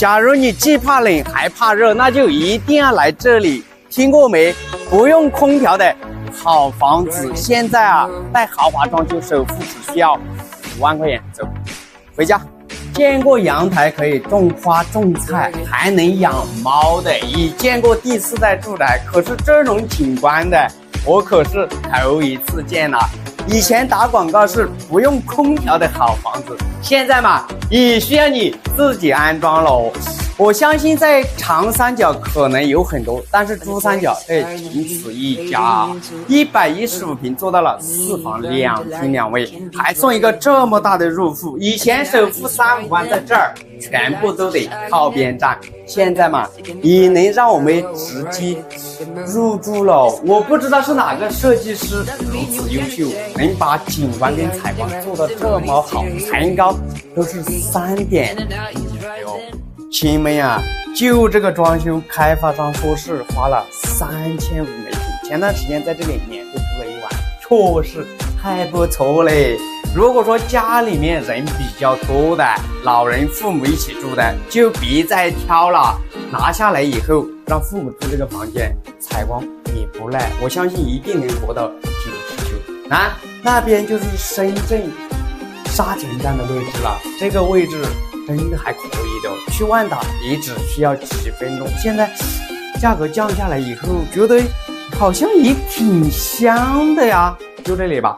假如你既怕冷还怕热，那就一定要来这里。听过没？不用空调的好房子，现在啊，带豪华装修，首付只需要5万块钱，走，回家。见过阳台可以种花种菜，还能养猫的，也见过第4代住宅，可是这种景观的，我可是头一次见了。以前打广告是不用空调的好房子，现在嘛，也需要你自己安装喽。我相信在长三角可能有很多，但是珠三角仅此一家。115平做到了4房2厅2卫，还送一个这么大的入户。以前首付3、5万在这儿全部都得靠边站，现在嘛也能让我们直接入住了。我不知道是哪个设计师如此优秀，能把景观跟采光做得这么好，层高都是3.5米哦。亲们呀，就这个装修，开发商说是花了3500每平。前段时间在这里免费住了1晚，确实还不错嘞。如果说家里面人比较多的，老人父母一起住的，就别再挑了。拿下来以后，让父母住这个房间，采光也不赖，我相信一定能活到99。那边就是深圳沙田站的位置了，这个位置真的还可以的，去万达也只需要几分钟。现在价格降下来以后，觉得好像也挺香的呀，就这里吧。